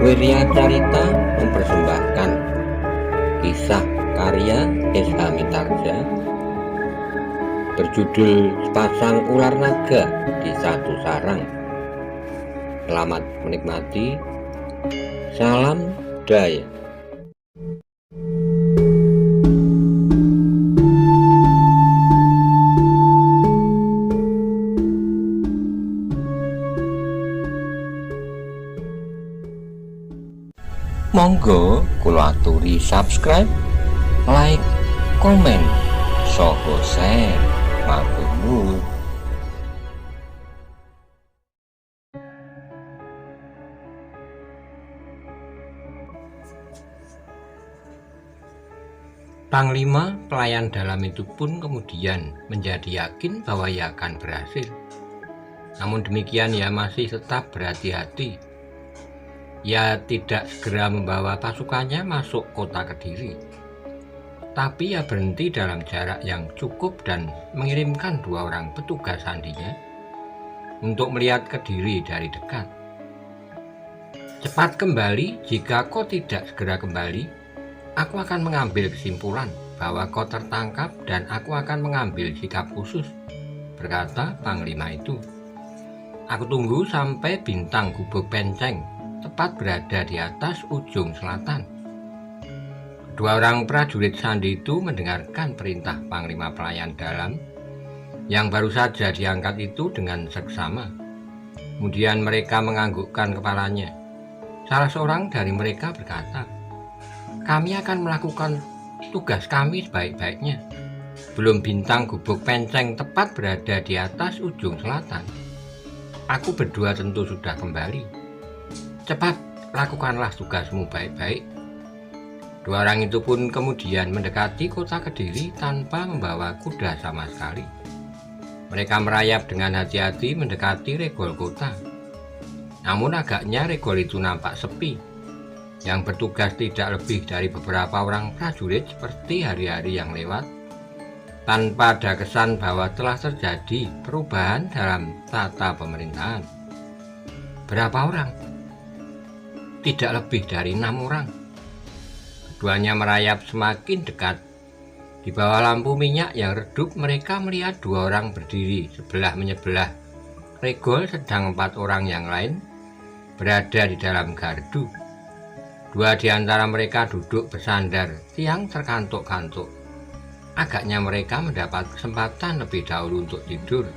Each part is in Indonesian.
Wirya Carita mempersembahkan kisah karya S.H. Mitarsya berjudul Sepasang Ular Naga di Satu Sarang. Selamat menikmati. Salam Daya. Monggo kula aturi subscribe, like, komen, saha share. Matur nuwun. Panglima pelayan dalam itu pun kemudian menjadi yakin bahwa ia akan berhasil. Namun demikian ia masih tetap berhati-hati. Ia tidak segera membawa pasukannya masuk kota Kediri, tapi ia berhenti dalam jarak yang cukup dan mengirimkan 2 orang petugas sandinya untuk melihat Kediri dari dekat. Cepat kembali, jika kau tidak segera kembali, aku akan mengambil kesimpulan bahwa kau tertangkap dan aku akan mengambil sikap khusus, berkata Panglima itu. Aku tunggu sampai bintang Gubuk Penceng tepat berada di atas ujung selatan. Kedua orang prajurit sandi itu mendengarkan perintah Panglima pelayan dalam yang baru saja diangkat itu dengan seksama. Kemudian mereka menganggukkan kepalanya. Salah seorang dari mereka berkata, "Kami akan melakukan tugas kami sebaik-baiknya. Belum bintang Gubuk Penceng tepat berada di atas ujung selatan, aku berdua tentu sudah kembali. Cepat, lakukanlah tugasmu baik-baik." 2 orang itu pun kemudian mendekati kota Kediri tanpa membawa kuda sama sekali. Mereka merayap dengan hati-hati mendekati regol kota. Namun agaknya regol itu nampak sepi. Yang bertugas tidak lebih dari beberapa orang prajurit seperti hari-hari yang lewat, tanpa ada kesan bahwa telah terjadi perubahan dalam tata pemerintahan. Berapa orang? Tidak lebih dari 6 orang. Keduanya merayap semakin dekat. Di bawah lampu minyak yang redup, mereka melihat 2 orang berdiri sebelah menyebelah regol, sedang 4 orang yang lain berada di dalam gardu. 2 di antara mereka duduk bersandar, tiang terkantuk-kantuk. Agaknya mereka mendapat kesempatan lebih dahulu untuk tidur,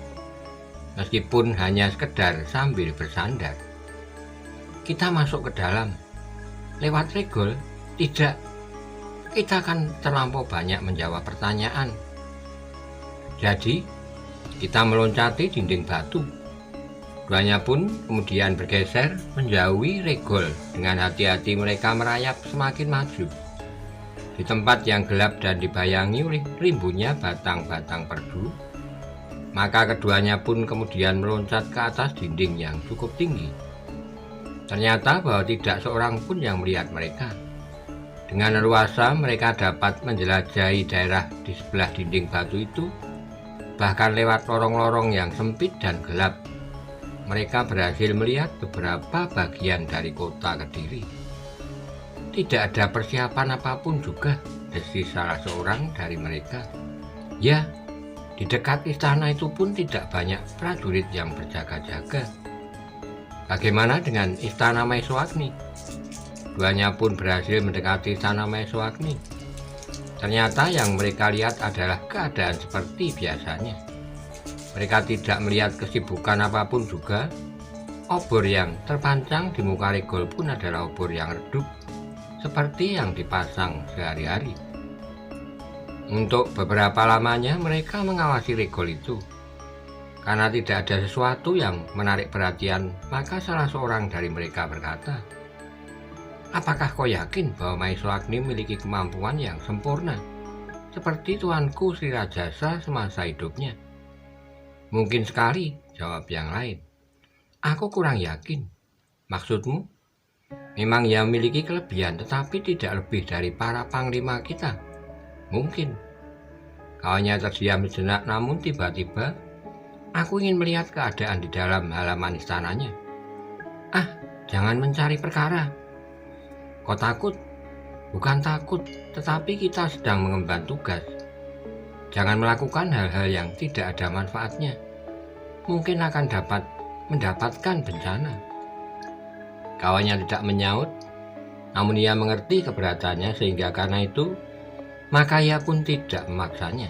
meskipun hanya sekedar sambil bersandar. "Kita masuk ke dalam. Lewat regol? Tidak. Kita akan terlampau banyak menjawab pertanyaan. Jadi, kita meloncati dinding batu." Duanya pun kemudian bergeser menjauhi regol. Dengan hati-hati mereka merayap semakin maju. Di tempat yang gelap dan dibayangi oleh rimbunnya batang-batang perdu, maka keduanya pun kemudian meloncat ke atas dinding yang cukup tinggi. Ternyata bahwa tidak seorang pun yang melihat mereka. Dengan leluasa mereka dapat menjelajahi daerah di sebelah dinding batu itu, bahkan lewat lorong-lorong yang sempit dan gelap. Mereka berhasil melihat beberapa bagian dari kota Kediri. "Tidak ada persiapan apapun juga," desis salah seorang dari mereka. "Ya, di dekat istana itu pun tidak banyak prajurit yang berjaga-jaga. Bagaimana dengan istana Maeswagni?" Duanya pun berhasil mendekati istana Maeswagni. Ternyata yang mereka lihat adalah keadaan seperti biasanya. Mereka tidak melihat kesibukan apapun juga. Obor yang terpancang di muka regol pun adalah obor yang redup, seperti yang dipasang sehari-hari. Untuk beberapa lamanya mereka mengawasi regol itu. Karena tidak ada sesuatu yang menarik perhatian, maka salah seorang dari mereka berkata, "Apakah kau yakin bahwa Maeswagni memiliki kemampuan yang sempurna, seperti tuanku Sri Rajasa semasa hidupnya?" "Mungkin sekali," jawab yang lain. "Aku kurang yakin." "Maksudmu?" "Memang ia memiliki kelebihan, tetapi tidak lebih dari para panglima kita." "Mungkin." Kawannya terdiam sejenak, namun tiba-tiba, "Aku ingin melihat keadaan di dalam halaman istananya." "Ah, jangan mencari perkara. Kau takut? Bukan takut, tetapi kita sedang mengemban tugas. Jangan melakukan hal-hal yang tidak ada manfaatnya. Mungkin akan mendapatkan bencana. Kawannya tidak menyaut, namun ia mengerti keberatannya sehingga karena itu, maka ia pun tidak memaksanya.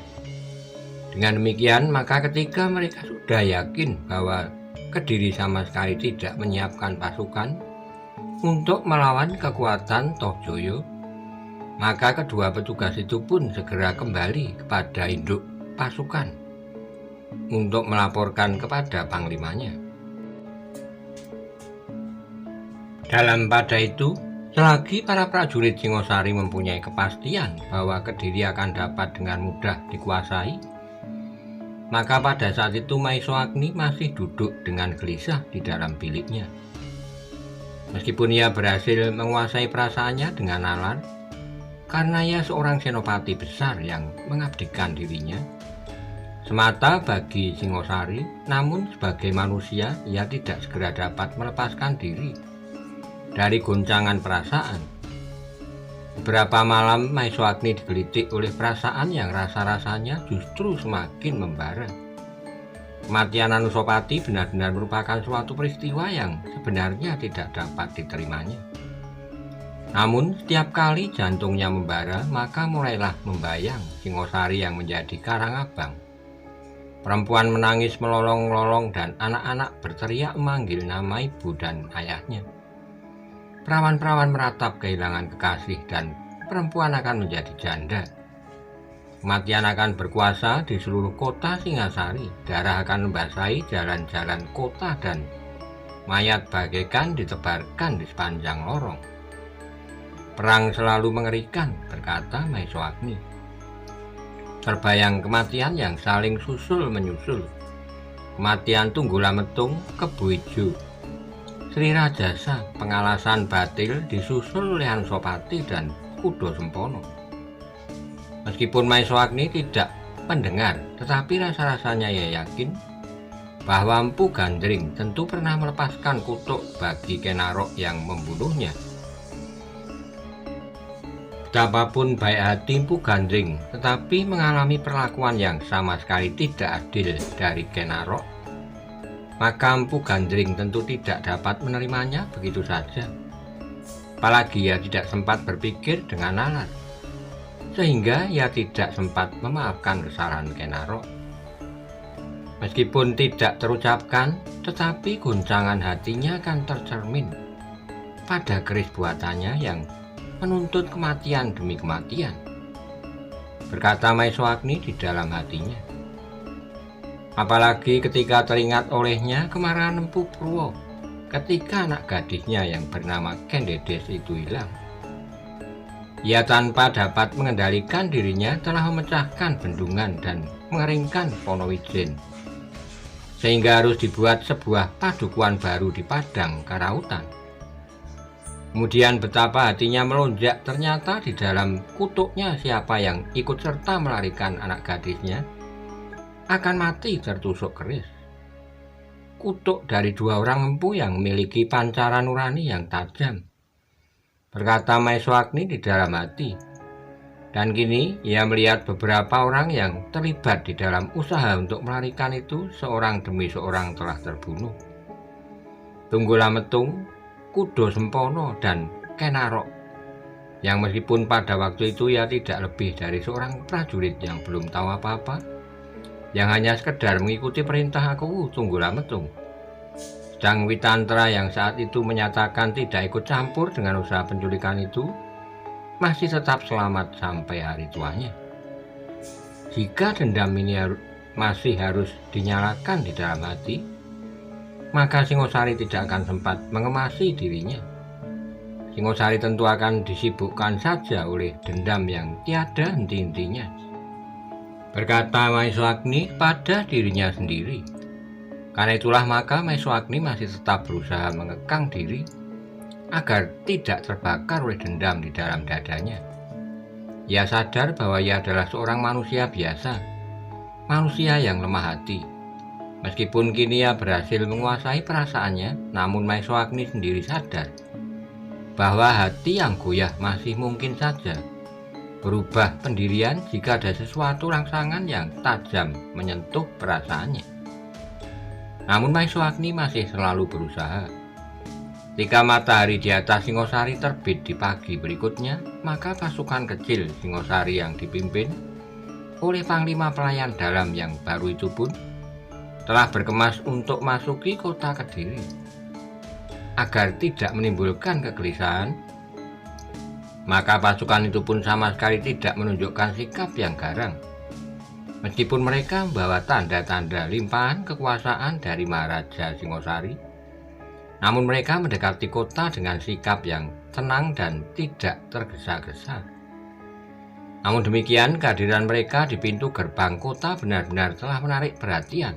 Dengan demikian, maka ketika mereka sudah yakin bahwa Kediri sama sekali tidak menyiapkan pasukan untuk melawan kekuatan Tohjoyo, maka kedua petugas itu pun segera kembali kepada induk pasukan untuk melaporkan kepada panglimanya. Dalam pada itu, selagi para prajurit Singosari mempunyai kepastian bahwa Kediri akan dapat dengan mudah dikuasai, maka pada saat itu Maeswagni masih duduk dengan gelisah di dalam biliknya. Meskipun ia berhasil menguasai perasaannya dengan nalar, karena ia seorang senopati besar yang mengabdikan dirinya semata bagi Singosari, namun sebagai manusia ia tidak segera dapat melepaskan diri dari goncangan perasaan. Beberapa malam Maeswagni digelitik oleh perasaan yang rasa-rasanya justru semakin membara. Kematian Anusapati benar-benar merupakan suatu peristiwa yang sebenarnya tidak dapat diterimanya. Namun setiap kali jantungnya membara, maka mulailah membayang Singosari yang menjadi karangabang. Perempuan menangis melolong-lolong dan anak-anak berteriak memanggil nama ibu dan ayahnya. Perawan-perawan meratap kehilangan kekasih dan perempuan akan menjadi janda. Kematian akan berkuasa di seluruh kota Singasari. Darah akan membasahi jalan-jalan kota dan mayat bagaikan ditebarkan di sepanjang lorong. Perang selalu mengerikan, berkata Maeswagni. Terbayang kematian yang saling susul menyusul. Kematian Tunggulametung, Kebu Ijo, Sri Rajasa, Pengalasan Batil disusul oleh Anusapati dan Kudo Sempono. Meskipun Maeswagni tidak mendengar, tetapi rasa-rasanya ia yakin bahwa Empu Gandring tentu pernah melepaskan kutuk bagi Kenarok yang membunuhnya. Betapapun baik hati Empu Gandring, tetapi mengalami perlakuan yang sama sekali tidak adil dari Kenarok, maka Empu Gandring tentu tidak dapat menerimanya begitu saja. Apalagi ia tidak sempat berpikir dengan nalar, sehingga ia tidak sempat memaafkan kesalahan Kenarok. Meskipun tidak terucapkan, tetapi guncangan hatinya akan tercermin pada keris buatannya yang menuntut kematian demi kematian, berkata Maeswagni di dalam hatinya. Apalagi ketika teringat olehnya kemarahan Empu Purwo ketika anak gadisnya yang bernama Kendedes itu hilang. Ia tanpa dapat mengendalikan dirinya telah memecahkan bendungan dan mengeringkan Ponowijen, sehingga harus dibuat sebuah padukuan baru di Padang Karautan. Kemudian betapa hatinya melonjak, ternyata di dalam kutuknya siapa yang ikut serta melarikan anak gadisnya akan mati tertusuk keris. Kutuk dari dua orang empu yang memiliki pancaran nurani yang tajam, berkata Maeswagni di dalam hati. Dan kini ia melihat beberapa orang yang terlibat di dalam usaha untuk melarikan itu seorang demi seorang telah terbunuh. Tunggulametung, Kudo Sempono, dan Kenarok, yang meskipun pada waktu itu ia tidak lebih dari seorang prajurit yang belum tahu apa-apa, yang hanya sekedar mengikuti perintah Aku Tunggulametung. Sedang Witantra yang saat itu menyatakan tidak ikut campur dengan usaha penculikan itu, masih tetap selamat sampai hari tuanya. Jika dendam ini masih harus dinyalakan di dalam hati, maka Singosari tidak akan sempat mengemasi dirinya. Singosari tentu akan disibukkan saja oleh dendam yang tiada henti-hentinya, berkata Maeswagni pada dirinya sendiri. Karena itulah maka Maeswagni masih tetap berusaha mengekang diri agar tidak terbakar oleh dendam di dalam dadanya. Ia sadar bahwa ia adalah seorang manusia biasa, manusia yang lemah hati. Meskipun kini ia berhasil menguasai perasaannya, namun Maeswagni sendiri sadar bahwa hati yang goyah masih mungkin saja berubah pendirian jika ada sesuatu rangsangan yang tajam menyentuh perasaannya. Namun Maeswagni masih selalu berusaha. Ketika matahari di atas Singosari terbit di pagi berikutnya, maka pasukan kecil Singosari yang dipimpin oleh Panglima Pelayan Dalam yang baru itu pun telah berkemas untuk masuki kota Kediri. Agar tidak menimbulkan kegelisahan, maka pasukan itu pun sama sekali tidak menunjukkan sikap yang garang. Meskipun mereka membawa tanda-tanda limpahan kekuasaan dari Maharaja Singosari, namun mereka mendekati kota dengan sikap yang tenang dan tidak tergesa-gesa. Namun demikian, kehadiran mereka di pintu gerbang kota benar-benar telah menarik perhatian.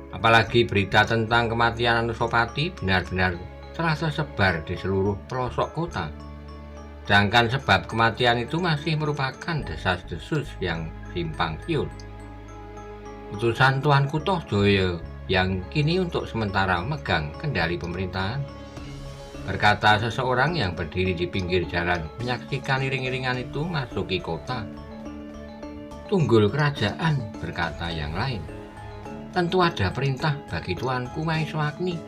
Apalagi berita tentang kematian Anusapati benar-benar telah tersebar di seluruh pelosok kota. Sedangkan sebab kematian itu masih merupakan desas-desus yang simpang siur. Utusan Tuanku Tohjoyo yang kini untuk sementara memegang kendali pemerintahan, berkata seseorang yang berdiri di pinggir jalan menyaksikan iring-iringan itu masuki kota. Tunggul kerajaan, berkata yang lain. Tentu ada perintah bagi Tuanku Maeswagni.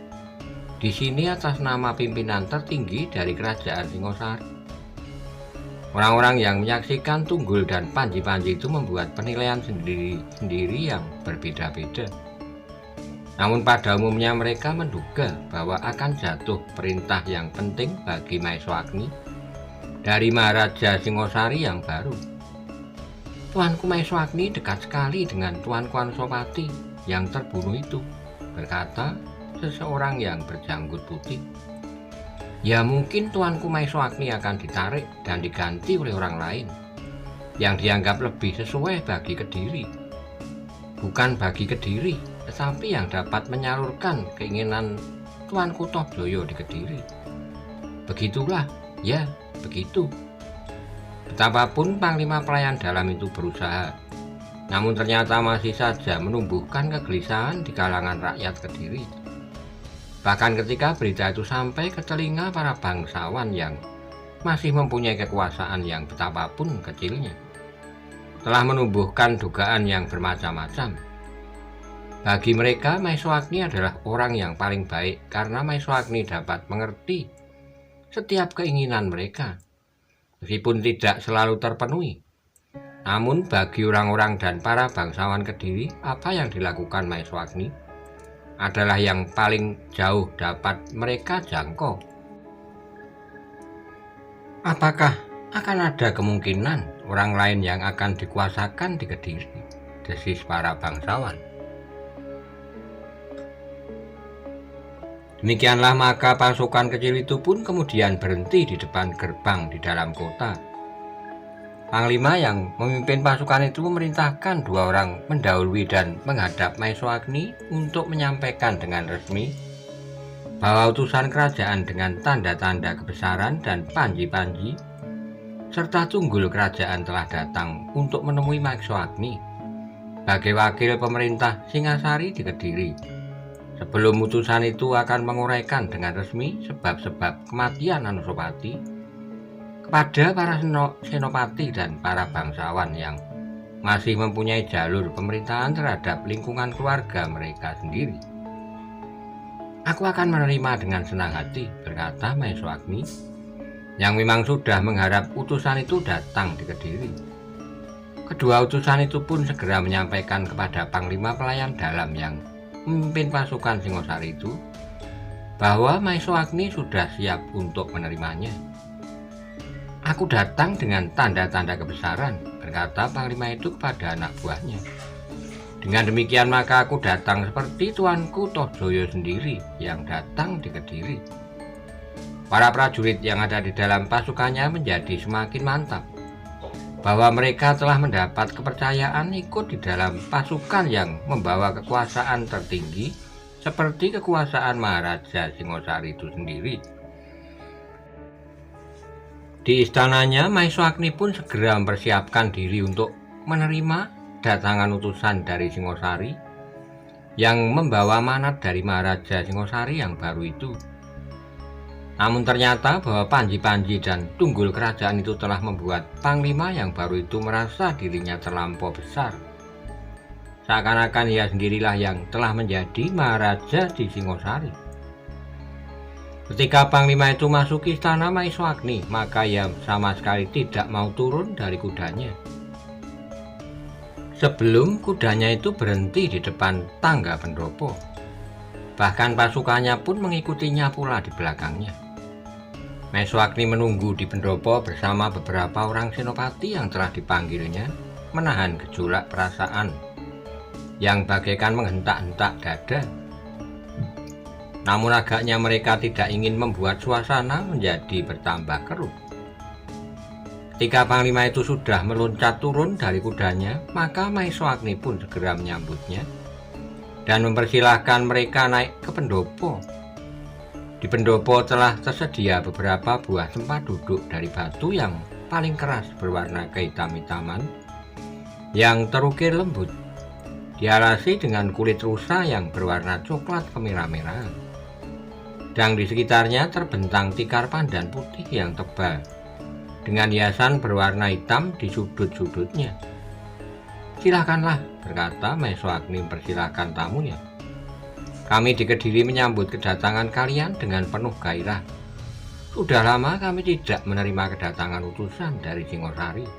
Di sini atas nama pimpinan tertinggi dari kerajaan Singosari. Orang-orang yang menyaksikan Tunggul dan Panji-Panji itu membuat penilaian sendiri-sendiri yang berbeda-beda. Namun pada umumnya mereka menduga bahwa akan jatuh perintah yang penting bagi Maeswagni dari Maharaja Singosari yang baru. Tuanku Maeswagni dekat sekali dengan Tuanku Anusapati yang terbunuh itu, berkata seseorang yang berjanggut putih. Ya mungkin Tuanku Maeswagni akan ditarik dan diganti oleh orang lain yang dianggap lebih sesuai bagi Kediri. Bukan bagi Kediri, tetapi yang dapat menyalurkan keinginan Tuanku Tohjoyo di Kediri. Begitulah, ya begitu. Betapapun Panglima Pelayan Dalam itu berusaha, namun ternyata masih saja menumbuhkan kegelisahan di kalangan rakyat Kediri. Bahkan ketika berita itu sampai ke telinga para bangsawan yang masih mempunyai kekuasaan yang betapapun kecilnya, telah menumbuhkan dugaan yang bermacam-macam. Bagi mereka, Maeswagni adalah orang yang paling baik karena Maeswagni dapat mengerti setiap keinginan mereka, meskipun tidak selalu terpenuhi. Namun bagi orang-orang dan para bangsawan Kediri, apa yang dilakukan Maeswagni adalah yang paling jauh dapat mereka jangkau. Apakah akan ada kemungkinan orang lain yang akan dikuasakan di Kediri? Desis para bangsawan. Demikianlah maka pasukan kecil itu pun kemudian berhenti di depan gerbang di dalam kota. Panglima yang memimpin pasukan itu memerintahkan dua orang mendahului dan menghadap Maeswagni untuk menyampaikan dengan resmi bahwa utusan kerajaan dengan tanda-tanda kebesaran dan panji-panji serta tunggul kerajaan telah datang untuk menemui Maeswagni sebagai wakil pemerintah Singasari di Kediri. Sebelum utusan itu akan menguraikan dengan resmi sebab-sebab kematian Anusapati kepada para senopati dan para bangsawan yang masih mempunyai jalur pemerintahan terhadap lingkungan keluarga mereka sendiri. Aku akan menerima dengan senang hati, berkata Maeswagni, yang memang sudah mengharap utusan itu datang di Kediri. Kedua utusan itu pun segera menyampaikan kepada Panglima Pelayan Dalam yang memimpin pasukan Singosari itu bahwa Maeswagni sudah siap untuk menerimanya. Aku datang dengan tanda-tanda kebesaran, berkata Panglima itu kepada anak buahnya. Dengan demikian maka aku datang seperti Tuanku Tohjoyo sendiri yang datang di Kediri. Para prajurit yang ada di dalam pasukannya menjadi semakin mantap bahwa mereka telah mendapat kepercayaan ikut di dalam pasukan yang membawa kekuasaan tertinggi seperti kekuasaan Maharaja Singosari itu sendiri. Di istananya, Maeswagni pun segera mempersiapkan diri untuk menerima datangan utusan dari Singosari yang membawa amanat dari Maharaja Singosari yang baru itu. Namun ternyata bahwa Panji-Panji dan Tunggul Kerajaan itu telah membuat Panglima yang baru itu merasa dirinya terlampau besar. Seakan-akan ia sendirilah yang telah menjadi Maharaja di Singosari. Ketika Panglima itu masuk istana Maeswagni, maka ia sama sekali tidak mau turun dari kudanya. Sebelum kudanya itu berhenti di depan tangga pendopo, bahkan pasukannya pun mengikutinya pula di belakangnya. Maeswagni menunggu di pendopo bersama beberapa orang senopati yang telah dipanggilnya, menahan gejolak perasaan yang bagaikan menghentak-hentak dada. Namun agaknya mereka tidak ingin membuat suasana menjadi bertambah keruh. Ketika Panglima itu sudah meloncat turun dari kudanya, maka Maeswagni pun segera menyambutnya dan mempersilahkan mereka naik ke pendopo. Di pendopo telah tersedia beberapa buah tempat duduk dari batu yang paling keras berwarna kehitam-hitaman yang terukir lembut, dialasi dengan kulit rusa yang berwarna coklat kemerah-merahan. Dan di sekitarnya terbentang tikar pandan putih yang tebal dengan hiasan berwarna hitam di sudut-sudutnya. "Silakanlah," berkata Maeswagni mempersilahkan tamunya. "Kami di Kediri menyambut kedatangan kalian dengan penuh gairah. Sudah lama kami tidak menerima kedatangan utusan dari Singosari.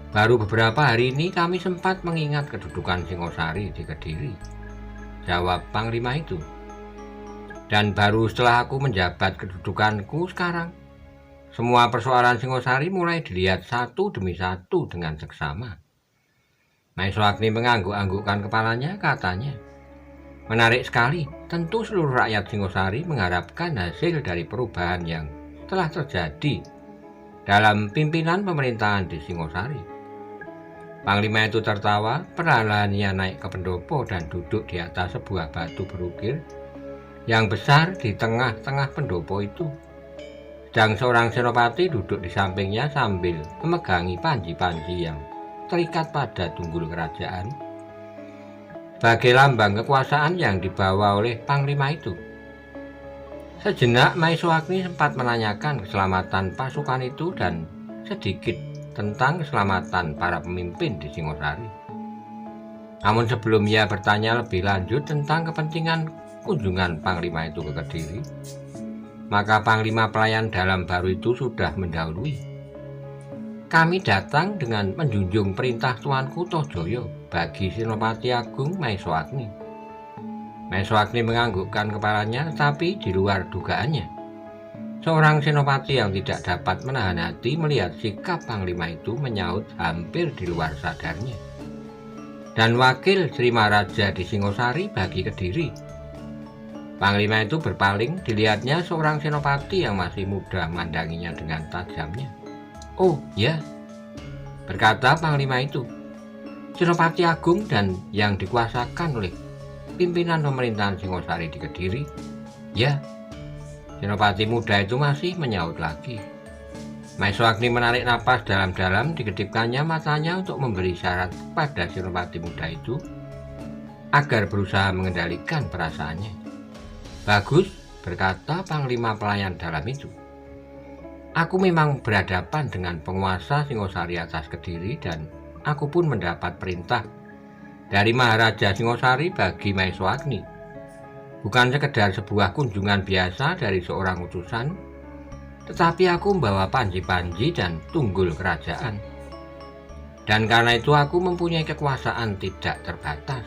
Baru beberapa hari ini kami sempat mengingat kedudukan Singosari di Kediri," jawab Panglima itu. "Dan baru setelah aku menjabat kedudukanku sekarang, semua persoalan Singosari mulai dilihat satu demi satu dengan seksama." Maeswagni mengangguk-anggukkan kepalanya, katanya, "Menarik sekali. Tentu seluruh rakyat Singosari mengharapkan hasil dari perubahan yang telah terjadi dalam pimpinan pemerintahan di Singosari." Panglima itu tertawa, perlahan ia naik ke pendopo dan duduk di atas sebuah batu berukir yang besar di tengah-tengah pendopo itu. Sedang seorang senopati duduk di sampingnya sambil memegangi panji-panji yang terikat pada tunggul kerajaan sebagai lambang kekuasaan yang dibawa oleh Panglima itu. Sejenak Maeswagni sempat menanyakan keselamatan pasukan itu dan sedikit tentang keselamatan para pemimpin di Singosari. Namun sebelum ia bertanya lebih lanjut tentang kepentingan kunjungan Panglima itu ke Kediri, maka Panglima pelayan dalam baru itu sudah mendahului. "Kami datang dengan menjunjung perintah Tuanku Tohjoyo bagi Senopati Agung Maeswagni." Maeswagni menganggukkan kepalanya, tetapi di luar dugaannya, seorang senopati yang tidak dapat menahan hati melihat sikap Panglima itu menyaut hampir di luar sadarnya, "Dan wakil Sri Maharaja di Singosari bagi Kediri." Panglima itu berpaling, dilihatnya seorang senopati yang masih muda memandanginya dengan tajamnya. "Oh ya," berkata Panglima itu, "Senopati Agung dan yang dikuasakan oleh pimpinan pemerintahan Singosari di Kediri?" "Ya." Senopati muda itu masih menyaut lagi. Maeswagni menarik napas dalam-dalam, dikedipkannya matanya untuk memberi syarat pada senopati muda itu agar berusaha mengendalikan perasaannya. "Bagus," berkata Panglima pelayan dalam itu. "Aku memang berhadapan dengan penguasa Singosari atas Kediri dan aku pun mendapat perintah dari Maharaja Singosari bagi Maeswagni. Bukan sekedar sebuah kunjungan biasa dari seorang utusan, tetapi aku membawa panji-panji dan tunggul kerajaan. Dan karena itu aku mempunyai kekuasaan tidak terbatas.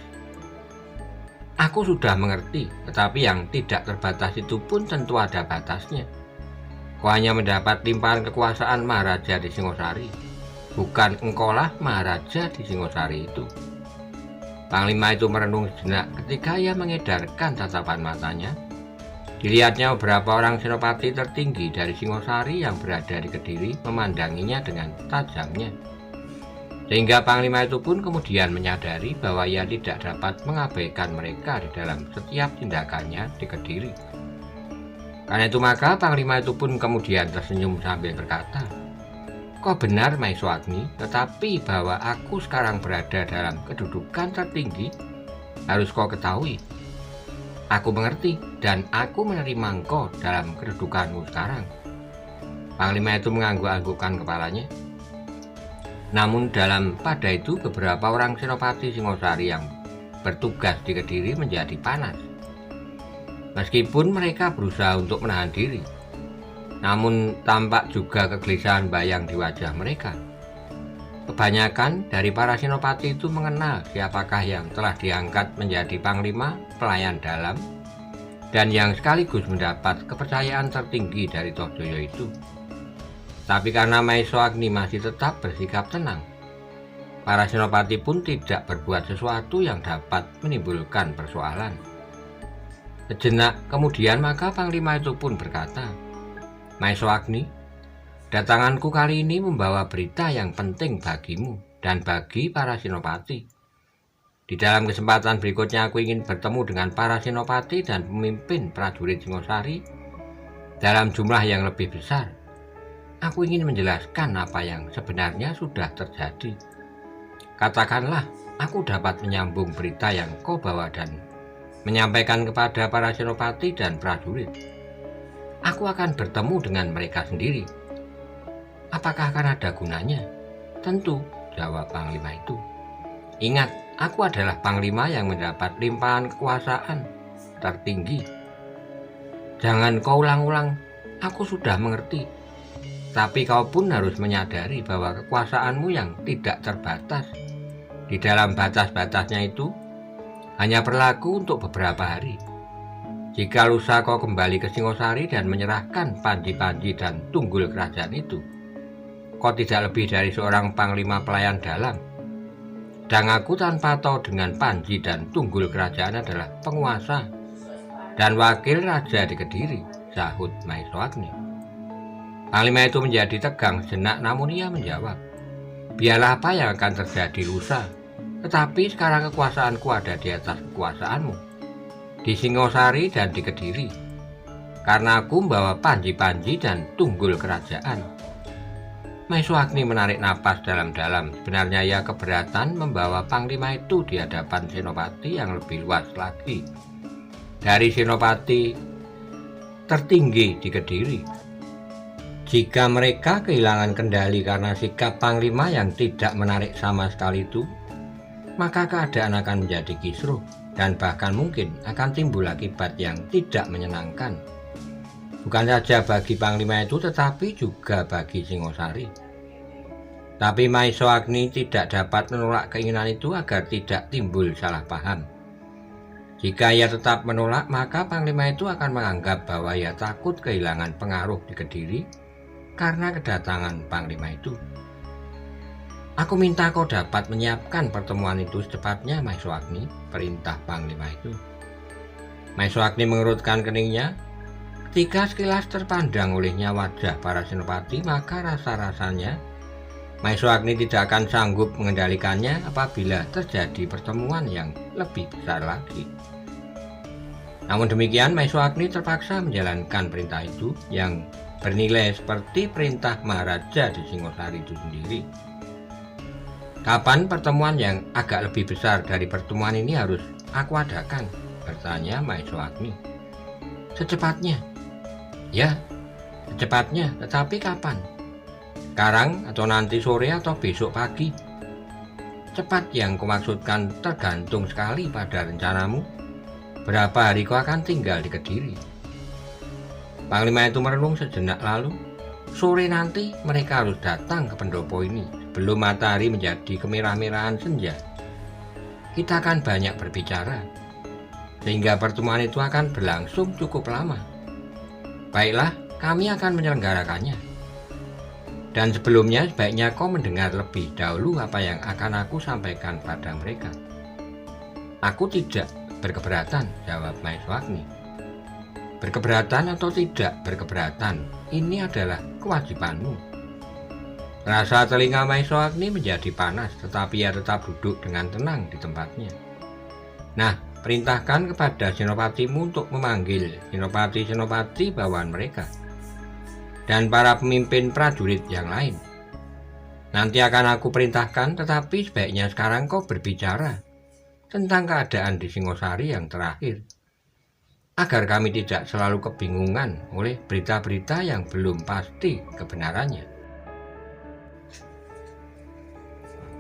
Aku sudah mengerti, tetapi yang tidak terbatas itu pun tentu ada batasnya. Kau hanya mendapat limpahan kekuasaan Maharaja di Singosari, bukan engkaulah Maharaja di Singosari itu." Panglima itu merenung sejenak ketika ia mengedarkan tatapan matanya. Dilihatnya beberapa orang senopati tertinggi dari Singosari yang berada di Kediri memandanginya dengan tajamnya. Sehingga Panglima itu pun kemudian menyadari bahwa ia tidak dapat mengabaikan mereka di dalam setiap tindakannya di Kediri. Karena itu maka Panglima itu pun kemudian tersenyum sambil berkata, "Kau benar Maeswagni, tetapi bahwa aku sekarang berada dalam kedudukan tertinggi harus kau ketahui. Aku mengerti dan aku menerima engkau dalam kedudukanmu sekarang. Panglima itu mengangguk-anggukkan kepalanya. Namun pada itu beberapa orang Senopati Singosari yang bertugas di Kediri menjadi panas. Meskipun mereka berusaha untuk menahan diri, namun tampak juga kegelisahan bayang di wajah mereka. Kebanyakan dari para senopati itu mengenal siapakah yang telah diangkat menjadi panglima pelayan dalam dan yang sekaligus mendapat kepercayaan tertinggi dari Tohjoyo itu. Tapi karena Maeswagni masih tetap bersikap tenang, para senopati pun tidak berbuat sesuatu yang dapat menimbulkan persoalan. Sejenak kemudian maka panglima itu pun berkata, "Maeswagni, datanganku kali ini membawa berita yang penting bagimu dan bagi para senopati. Di dalam kesempatan berikutnya aku ingin bertemu dengan para senopati dan pemimpin prajurit Singosari dalam jumlah yang lebih besar. Aku ingin menjelaskan apa yang sebenarnya sudah terjadi. Katakanlah, aku dapat menyambung berita yang kau bawa dan menyampaikan kepada para senopati dan prajurit. Aku akan bertemu dengan mereka sendiri. Apakah akan ada gunanya?" "Tentu," jawab panglima itu. "Ingat, aku adalah panglima yang mendapat limpahan kekuasaan tertinggi. Jangan kau ulang-ulang, aku sudah mengerti. Tapi kau pun harus menyadari bahwa kekuasaanmu yang tidak terbatas di dalam batas-batasnya itu hanya berlaku untuk beberapa hari. Jika lusa kau kembali ke Singosari dan menyerahkan panji-panji dan tunggul kerajaan itu, kau tidak lebih dari seorang panglima pelayan dalam. Dan aku tanpa tahu dengan panji dan tunggul kerajaan adalah penguasa dan wakil raja di Kediri," sahut Maeswagni. Panglima itu menjadi tegang sejenak, namun ia menjawab, "Biarlah apa yang akan terjadi lusa, tetapi sekarang kekuasaanku ada di atas kekuasaanmu, di Singosari dan di Kediri, karena aku membawa panji-panji dan tunggul kerajaan." Maeswagni menarik napas dalam-dalam. Sebenarnya ia keberatan membawa panglima itu di hadapan senopati yang lebih luas lagi dari senopati tertinggi di Kediri. Jika mereka kehilangan kendali karena sikap panglima yang tidak menarik sama sekali itu, maka keadaan akan menjadi kisruh dan bahkan mungkin akan timbul akibat yang tidak menyenangkan. Bukan saja bagi panglima itu tetapi juga bagi Singosari. Tapi Maeswagni tidak dapat menolak keinginan itu agar tidak timbul salah paham. Jika ia tetap menolak, maka panglima itu akan menganggap bahwa ia takut kehilangan pengaruh di Kediri karena kedatangan panglima itu. "Aku minta kau dapat menyiapkan pertemuan itu secepatnya, Maeswagni," perintah panglima itu. Maeswagni mengerutkan keningnya. Ketika sekilas terpandang olehnya wajah para senopati, maka rasa-rasanya Maeswagni tidak akan sanggup mengendalikannya apabila terjadi pertemuan yang lebih besar lagi. Namun demikian, Maeswagni terpaksa menjalankan perintah itu yang bernilai seperti perintah Maharaja di Singosari itu sendiri. "Kapan pertemuan yang agak lebih besar dari pertemuan ini harus aku adakan?" bertanya Maeswagni. "Secepatnya." "Ya, secepatnya, tetapi kapan? Sekarang atau nanti sore atau besok pagi?" "Cepat yang kumaksudkan tergantung sekali pada rencanamu. Berapa hari kau akan tinggal di Kediri?" Panglima itu merenung sejenak lalu, "Sore nanti mereka harus datang ke pendopo ini sebelum matahari menjadi kemerah-merahan senja. Kita akan banyak berbicara, sehingga pertemuan itu akan berlangsung cukup lama. Baiklah, kami akan menyelenggarakannya. Dan sebelumnya sebaiknya kau mendengar lebih dahulu apa yang akan aku sampaikan pada mereka." "Aku tidak berkeberatan," jawab Maeswagni. "Berkeberatan atau tidak berkeberatan, ini adalah kewajibanmu." Rasa telinga Maeswagni menjadi panas, tetapi ia tetap duduk dengan tenang di tempatnya. "Nah, perintahkan kepada senopatimu untuk memanggil senopati-senopati bawaan mereka dan para pemimpin prajurit yang lain. Nanti akan aku perintahkan, tetapi sebaiknya sekarang kau berbicara tentang keadaan di Singosari yang terakhir. agar kami tidak selalu kebingungan oleh berita-berita yang belum pasti kebenarannya.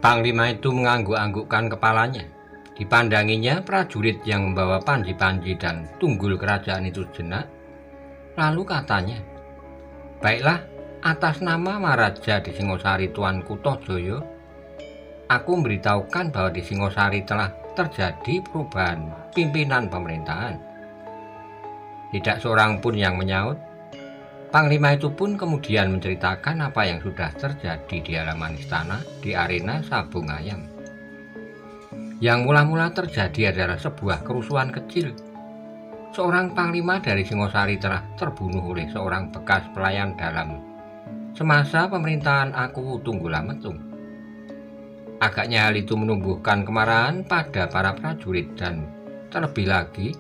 Panglima itu mengangguk-anggukkan kepalanya. Dipandanginya prajurit yang membawa panji-panji dan tunggul kerajaan itu sejenak. Lalu katanya, "Baiklah, atas nama Maharaja di Singosari Tuanku Tohjoyo, aku memberitahukan bahwa di Singosari telah terjadi perubahan pimpinan pemerintahan." Tidak seorang pun yang menyaut. Panglima itu pun kemudian menceritakan apa yang sudah terjadi di halaman istana di arena Sabung Ayam. Yang mula-mula terjadi adalah sebuah kerusuhan kecil. Seorang panglima dari Singosari telah terbunuh oleh seorang bekas pelayan dalam semasa pemerintahan Aku Tunggulametung. Agaknya hal itu menumbuhkan kemarahan pada para prajurit dan terlebih lagi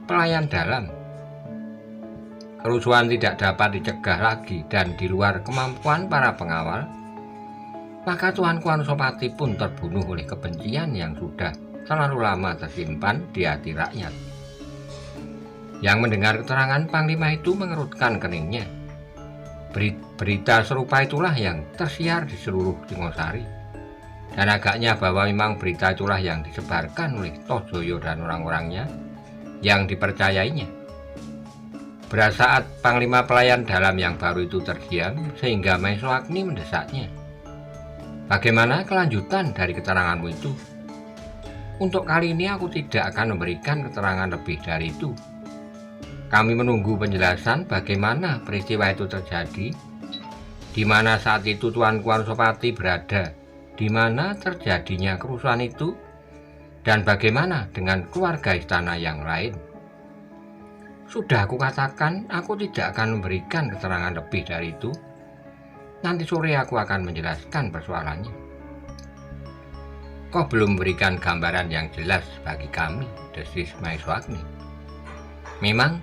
pelayan dalam. Kerusuhan tidak dapat dicegah lagi dan di luar kemampuan para pengawal, maka Tuanku Anusapati pun terbunuh oleh kebencian yang sudah terlalu lama tersimpan di hati rakyat. Yang mendengar keterangan Panglima itu mengerutkan keningnya. Berita serupa itulah yang tersiar di seluruh Singosari. Dan agaknya bahwa memang berita itulah yang disebarkan oleh Tohjoyo dan orang-orangnya yang dipercayainya. Berat saat Panglima pelayan dalam yang baru itu terdiam, sehingga Maiso Agni mendesaknya. "Bagaimana kelanjutan dari keteranganmu itu?" "Untuk kali ini aku tidak akan memberikan keterangan lebih dari itu. Kami menunggu penjelasan bagaimana peristiwa itu terjadi, di mana saat itu Tuanku Anusapati berada, di mana terjadinya kerusuhan itu, dan bagaimana dengan keluarga istana yang lain. Sudah aku katakan, aku tidak akan memberikan keterangan lebih dari itu. Nanti sore aku akan menjelaskan persoalannya." "Kau belum memberikan gambaran yang jelas bagi kami," desis Maiso Agni. "Memang,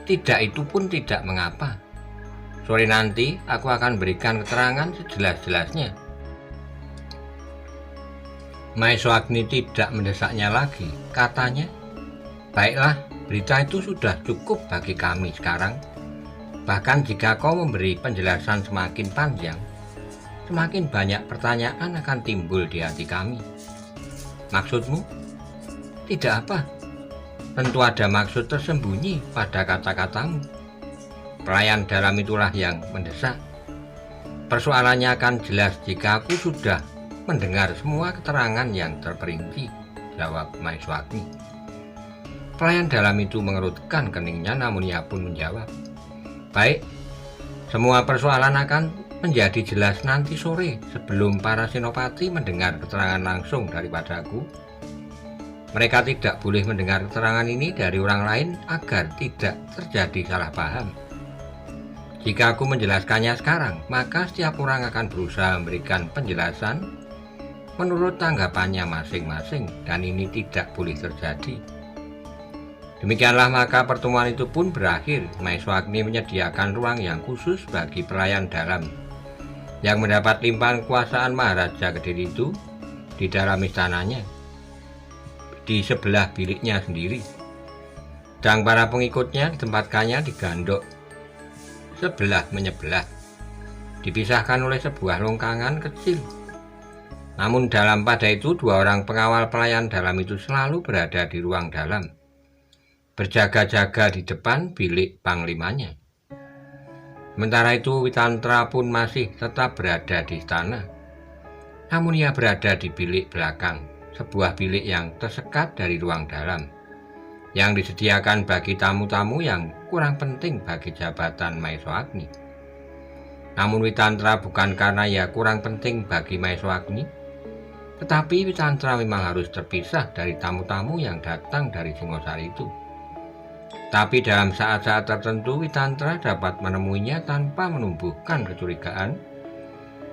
tidak itu pun tidak mengapa. Sore nanti aku akan berikan keterangan sejelas-jelasnya." Maiso Agni tidak mendesaknya lagi. Katanya, "Baiklah, berita itu sudah cukup bagi kami sekarang. Bahkan jika kau memberi penjelasan semakin panjang, semakin banyak pertanyaan akan timbul di hati kami." "Maksudmu?" "Tidak apa. Tentu ada maksud tersembunyi pada kata-katamu." Pelayan dalam itulah yang mendesak. "Persoalannya akan jelas jika aku sudah mendengar semua keterangan yang terperinci," jawab Maiso Agni. Pelayan dalam itu mengerutkan keningnya, namun ia pun menjawab, "Baik, semua persoalan akan menjadi jelas nanti sore sebelum para senopati mendengar keterangan langsung daripadaku. Mereka tidak boleh mendengar keterangan ini dari orang lain agar tidak terjadi salah paham. Jika aku menjelaskannya sekarang, maka setiap orang akan berusaha memberikan penjelasan menurut tanggapannya masing-masing, dan ini tidak boleh terjadi." Demikianlah maka pertemuan itu pun berakhir. Maiso Agni menyediakan ruang yang khusus bagi pelayan dalam yang mendapat limpahan kekuasaan Maharaja Kediri itu di dalam istananya, di sebelah biliknya sendiri. Dan para pengikutnya ditempatkannya di gandok sebelah menyebelah, dipisahkan oleh sebuah longkangan kecil. Namun dalam pada itu dua orang pengawal pelayan dalam itu selalu berada di ruang dalam, berjaga-jaga di depan bilik panglimanya. Sementara itu Witantra pun masih tetap berada di istana. Namun ia berada di bilik belakang, sebuah bilik yang tersekat dari ruang dalam, yang disediakan bagi tamu-tamu yang kurang penting bagi jabatan Maiso Agni. Namun Witantra bukan karena ia kurang penting bagi Maiso Agni, tetapi Witantra memang harus terpisah dari tamu-tamu yang datang dari Singosari itu. Tapi dalam saat-saat tertentu Witantra dapat menemuinya tanpa menumbuhkan kecurigaan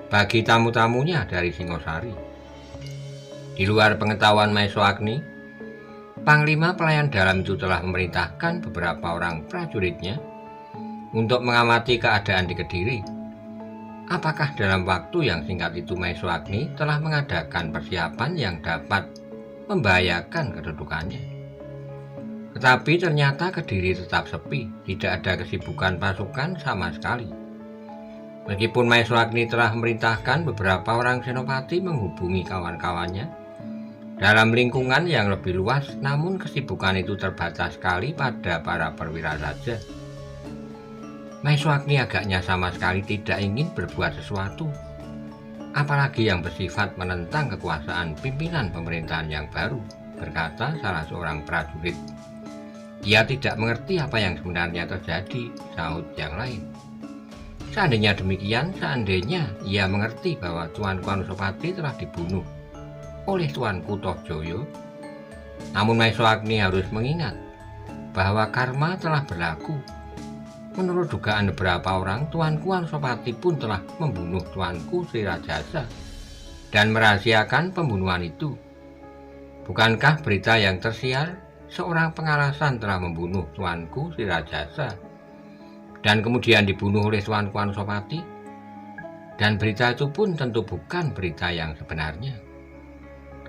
bagi tamu-tamunya dari Singosari. Di luar pengetahuan Maiso Agni, Panglima pelayan dalam itu telah memerintahkan beberapa orang prajuritnya untuk mengamati keadaan di Kediri. Apakah dalam waktu yang singkat itu Maiso Agni telah mengadakan persiapan yang dapat membahayakan kedudukannya? Tetapi ternyata Kediri tetap sepi, tidak ada kesibukan pasukan sama sekali. Meskipun Maeswagni telah memerintahkan beberapa orang senopati menghubungi kawan-kawannya dalam lingkungan yang lebih luas, namun kesibukan itu terbatas sekali pada para perwira saja. Maeswagni agaknya sama sekali tidak ingin berbuat sesuatu, apalagi yang bersifat menentang kekuasaan pimpinan pemerintahan yang baru, berkata salah seorang prajurit. Dia tidak mengerti apa yang sebenarnya terjadi, sahut yang lain. Seandainya demikian, seandainya ia mengerti bahwa Tuanku Anusapati telah dibunuh oleh Tuanku Tohjoyo, namun Maeswagni harus mengingat bahwa karma telah berlaku. Menurut dugaan beberapa orang, Tuanku Anusapati pun telah membunuh Tuanku Sri Rajasa dan merahasiakan pembunuhan itu. Bukankah berita yang tersiar seorang pengalasan telah membunuh Tuanku Sri Rajasa dan kemudian dibunuh oleh Tuanku Anusapati? Dan berita itu pun tentu bukan berita yang sebenarnya.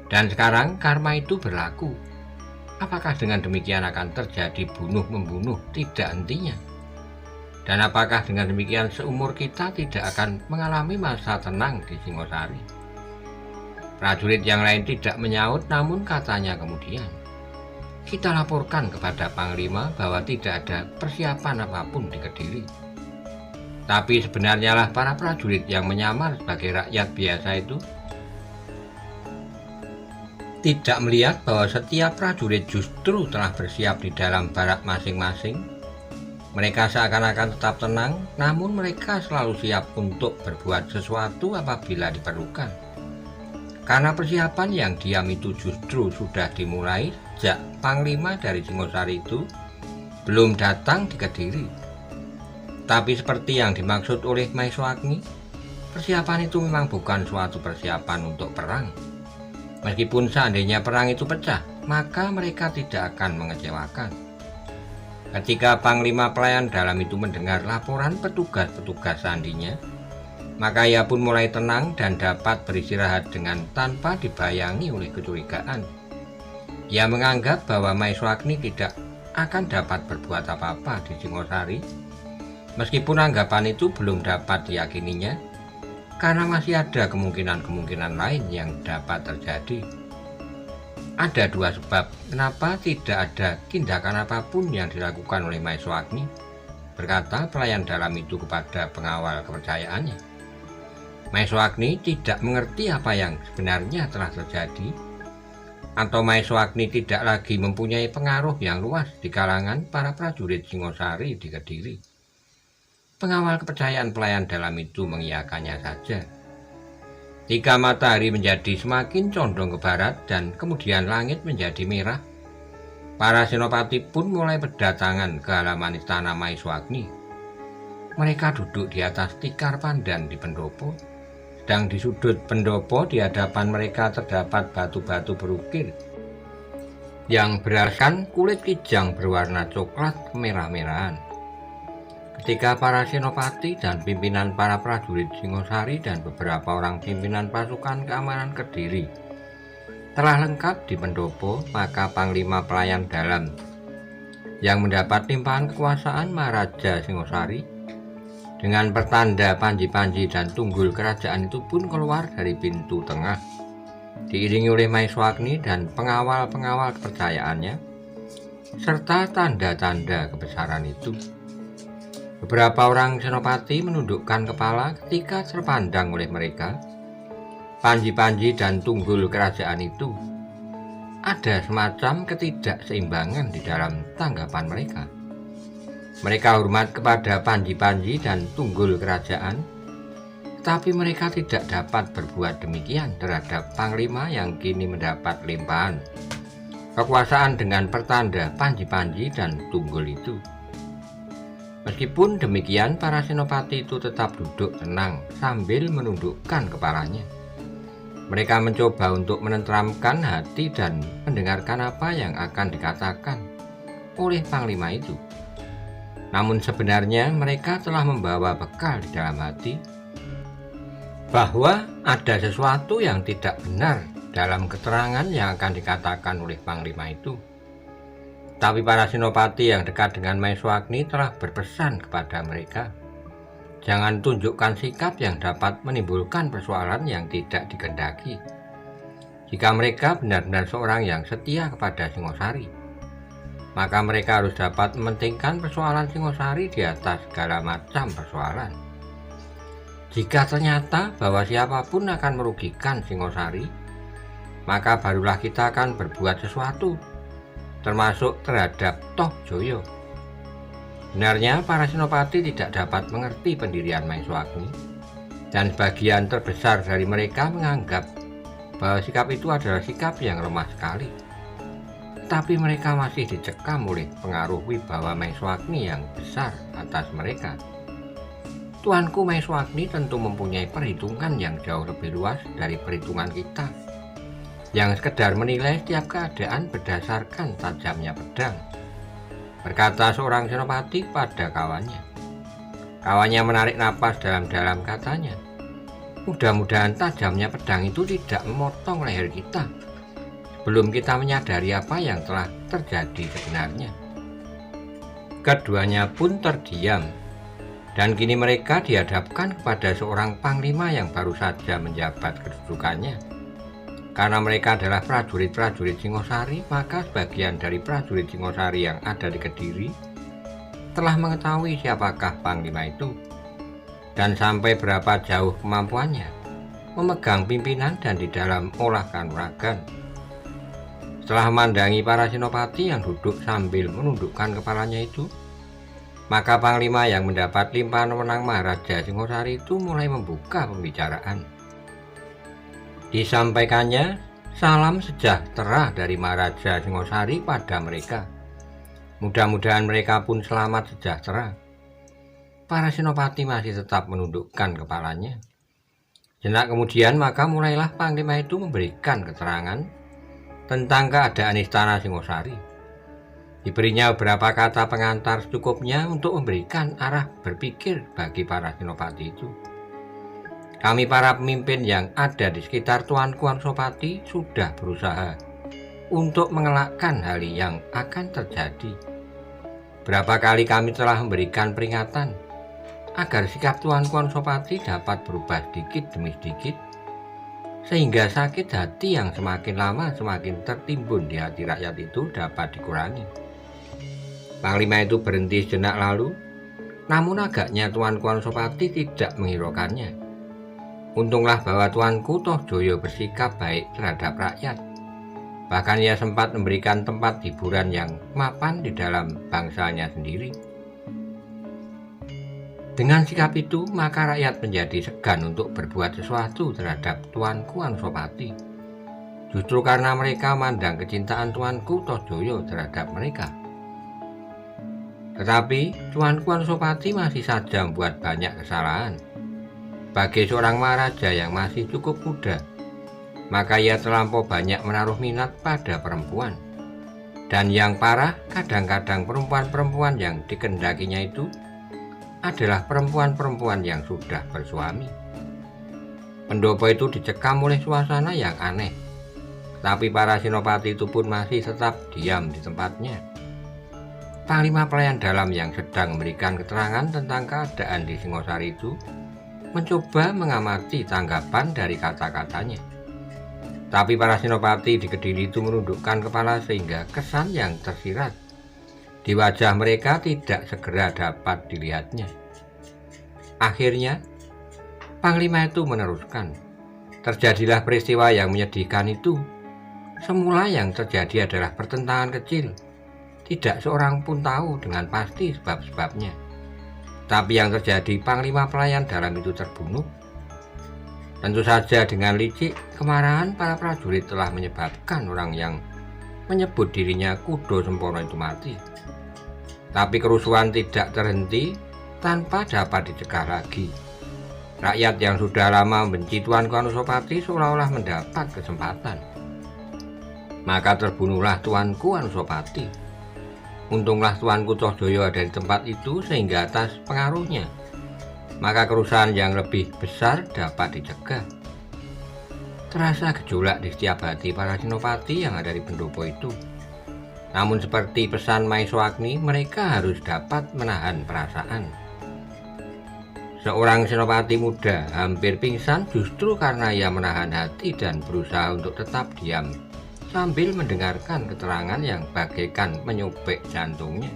Dan sekarang karma itu berlaku. Apakah dengan demikian akan terjadi bunuh-membunuh tidak hentinya? Dan apakah dengan demikian seumur kita tidak akan mengalami masa tenang di Singosari? Prajurit yang lain tidak menyaut, namun katanya kemudian, kita laporkan kepada Panglima bahwa tidak ada persiapan apapun di Kediri. Tapi sebenarnya lah para prajurit yang menyamar sebagai rakyat biasa itu tidak melihat bahwa setiap prajurit justru telah bersiap di dalam barak masing-masing. Mereka seakan-akan tetap tenang, namun mereka selalu siap untuk berbuat sesuatu apabila diperlukan. Karena persiapan yang diam itu justru sudah dimulai sejak Panglima dari Singosari itu belum datang di Kediri. Tapi seperti yang dimaksud oleh Maeswagni, persiapan itu memang bukan suatu persiapan untuk perang. Meskipun seandainya perang itu pecah, maka mereka tidak akan mengecewakan. Ketika Panglima Pelayan Dalam itu mendengar laporan petugas-petugas sandinya, maka ia pun mulai tenang dan dapat beristirahat dengan tanpa dibayangi oleh kecurigaan. Ia menganggap bahwa Maeswagni tidak akan dapat berbuat apa-apa di Singosari, meskipun anggapan itu belum dapat diyakininya, karena masih ada kemungkinan-kemungkinan lain yang dapat terjadi. Ada dua sebab kenapa tidak ada tindakan apapun yang dilakukan oleh Maeswagni, berkata pelayan dalam itu kepada pengawal kepercayaannya. Maeswagni tidak mengerti apa yang sebenarnya telah terjadi, atau Maeswagni tidak lagi mempunyai pengaruh yang luas di kalangan para prajurit Singosari di Kediri. Pengawal kepercayaan pelayan dalam itu mengiyakannya saja. Ketika matahari menjadi semakin condong ke barat dan kemudian langit menjadi merah, para senopati pun mulai berdatangan ke halaman istana Maeswagni. Mereka duduk di atas tikar pandan di pendopo. Sedang di sudut pendopo di hadapan mereka terdapat batu-batu berukir yang beraskan kulit kijang berwarna coklat merah-merahan. Ketika para senopati dan pimpinan para prajurit Singosari dan beberapa orang pimpinan pasukan keamanan Kediri telah lengkap di pendopo, maka Panglima Pelayan Dalam yang mendapat limpahan kekuasaan Maharaja Singosari dengan pertanda panji-panji dan tunggul kerajaan itu pun keluar dari pintu tengah, diiringi oleh Maeswagni dan pengawal-pengawal kepercayaannya, serta tanda-tanda kebesaran itu. Beberapa orang senopati menundukkan kepala ketika terpandang oleh mereka panji-panji dan tunggul kerajaan itu. Ada semacam ketidakseimbangan di dalam tanggapan mereka. Mereka hormat kepada panji-panji dan tunggul kerajaan, tetapi mereka tidak dapat berbuat demikian terhadap Panglima yang kini mendapat limpahan kekuasaan dengan pertanda panji-panji dan tunggul itu. Meskipun demikian, para senopati itu tetap duduk tenang sambil menundukkan kepalanya. Mereka mencoba untuk menenteramkan hati dan mendengarkan apa yang akan dikatakan oleh Panglima itu. Namun sebenarnya mereka telah membawa bekal di dalam hati bahwa ada sesuatu yang tidak benar dalam keterangan yang akan dikatakan oleh Panglima itu. Tapi para senopati yang dekat dengan Maeswagni telah berpesan kepada mereka, jangan tunjukkan sikap yang dapat menimbulkan persoalan yang tidak dikehendaki. Jika mereka benar-benar seorang yang setia kepada Singosari, maka mereka harus dapat mementingkan persoalan Singosari di atas segala macam persoalan. Jika ternyata bahwa siapapun akan merugikan Singosari, maka barulah kita akan berbuat sesuatu, termasuk terhadap Toh Joyo. Benarnya para senopati tidak dapat mengerti pendirian Maeswagni, dan sebagian terbesar dari mereka menganggap bahwa sikap itu adalah sikap yang lemah sekali. Tapi mereka masih dicekam oleh pengaruh wibawa Maeswagni yang besar atas mereka. Tuanku Maeswagni tentu mempunyai perhitungan yang jauh lebih luas dari perhitungan kita, yang sekedar menilai setiap keadaan berdasarkan tajamnya pedang, berkata seorang senopati pada kawannya. Kawannya menarik napas dalam-dalam, katanya, mudah-mudahan tajamnya pedang itu tidak memotong leher kita sebelum kita menyadari apa yang telah terjadi sebenarnya. Keduanya pun terdiam, dan kini mereka dihadapkan kepada seorang panglima yang baru saja menjabat kedudukannya. Karena mereka adalah prajurit-prajurit Singosari, maka sebagian dari prajurit Singosari yang ada di Kediri telah mengetahui siapakah panglima itu dan sampai berapa jauh kemampuannya memegang pimpinan dan di dalam olah kanuragan. Setelah memandangi para senopati yang duduk sambil menundukkan kepalanya itu, maka panglima yang mendapat limpahan wewenang Maharaja Singosari itu mulai membuka pembicaraan. Disampaikannya salam sejahtera dari Maharaja Singosari pada mereka. Mudah-mudahan mereka pun selamat sejahtera. Para senopati masih tetap menundukkan kepalanya. Sejenak kemudian maka mulailah panglima itu memberikan keterangan tentang keadaan istana Singosari. Diberinya beberapa kata pengantar secukupnya untuk memberikan arah berpikir bagi para senopati itu. Kami para pemimpin yang ada di sekitar Tuanku Anusapati sudah berusaha untuk mengelakkan hal yang akan terjadi. Berapa kali kami telah memberikan peringatan agar sikap Tuanku Anusapati dapat berubah sedikit demi sedikit, sehingga sakit hati yang semakin lama semakin tertimbun di hati rakyat itu dapat dikurangi. Panglima itu berhenti sejenak lalu, namun agaknya Tuanku Anusapati tidak menghiraukannya. Untunglah bahwa Tuanku Toh Joyo bersikap baik terhadap rakyat. Bahkan ia sempat memberikan tempat hiburan yang mapan di dalam bangsanya sendiri. Dengan sikap itu, maka rakyat menjadi segan untuk berbuat sesuatu terhadap Tuanku Anusapati. Justru karena mereka memandang kecintaan Tuanku Toh Joyo terhadap mereka. Tetapi Tuanku Anusapati masih saja membuat banyak kesalahan. Sebagai seorang maharaja yang masih cukup muda, maka ia terlampau banyak menaruh minat pada perempuan. Dan yang parah, kadang-kadang perempuan-perempuan yang dikehendakinya itu adalah perempuan-perempuan yang sudah bersuami. Pendopo itu dicekam oleh suasana yang aneh, tapi para senopati itu pun masih tetap diam di tempatnya. Panglima pelayan dalam yang sedang memberikan keterangan tentang keadaan di Singosari itu mencoba mengamati tanggapan dari kata-katanya. Tapi para senopati di Kediri itu menundukkan kepala sehingga kesan yang tersirat di wajah mereka tidak segera dapat dilihatnya. Akhirnya, panglima itu meneruskan, terjadilah peristiwa yang menyedihkan itu. Semula yang terjadi adalah pertentangan kecil. Tidak seorang pun tahu dengan pasti sebab-sebabnya. Tapi yang terjadi, panglima pelayan dalam itu terbunuh. Tentu saja dengan licik, kemarahan para prajurit telah menyebabkan orang yang menyebut dirinya Kudo Sempono itu mati. Tapi kerusuhan tidak terhenti tanpa dapat dicegah lagi. Rakyat yang sudah lama membenci Tuanku Anusapati seolah-olah mendapat kesempatan. Maka terbunuhlah Tuanku Anusapati. Untunglah Tuanku Toh Joyo ada di tempat itu sehingga atas pengaruhnya, maka kerusuhan yang lebih besar dapat dicegah. Terasa gejolak di setiap hati para senopati yang ada di pendopo itu. Namun seperti pesan Maeswagni, mereka harus dapat menahan perasaan. Seorang senopati muda hampir pingsan justru karena ia menahan hati dan berusaha untuk tetap diam sambil mendengarkan keterangan yang bagaikan menyobek jantungnya.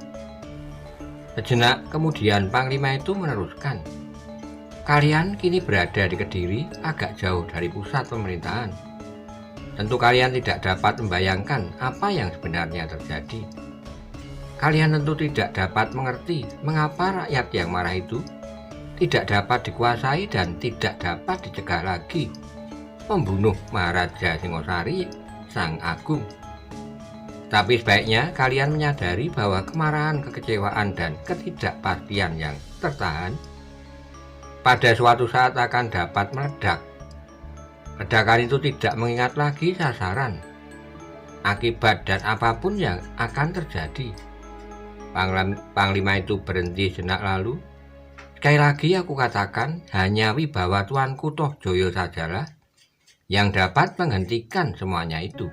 Sejenak kemudian Panglima itu meneruskan, "Kalian kini berada di Kediri, agak jauh dari pusat pemerintahan. Tentu kalian tidak dapat membayangkan apa yang sebenarnya terjadi. Kalian tentu tidak dapat mengerti mengapa rakyat yang marah itu tidak dapat dikuasai dan tidak dapat dicegah lagi membunuh Maharaja Singosari, Sang Agung. Tapi sebaiknya kalian menyadari bahwa kemarahan, kekecewaan, dan ketidakpastian yang tertahan pada suatu saat akan dapat meledak. Ledakan itu tidak mengingat lagi sasaran, akibat, dan apapun yang akan terjadi." Panglima itu berhenti sejenak lalu. "Sekali lagi aku katakan, hanya wibawa Tuanku Tohjoyo sajalah yang dapat menghentikan semuanya itu."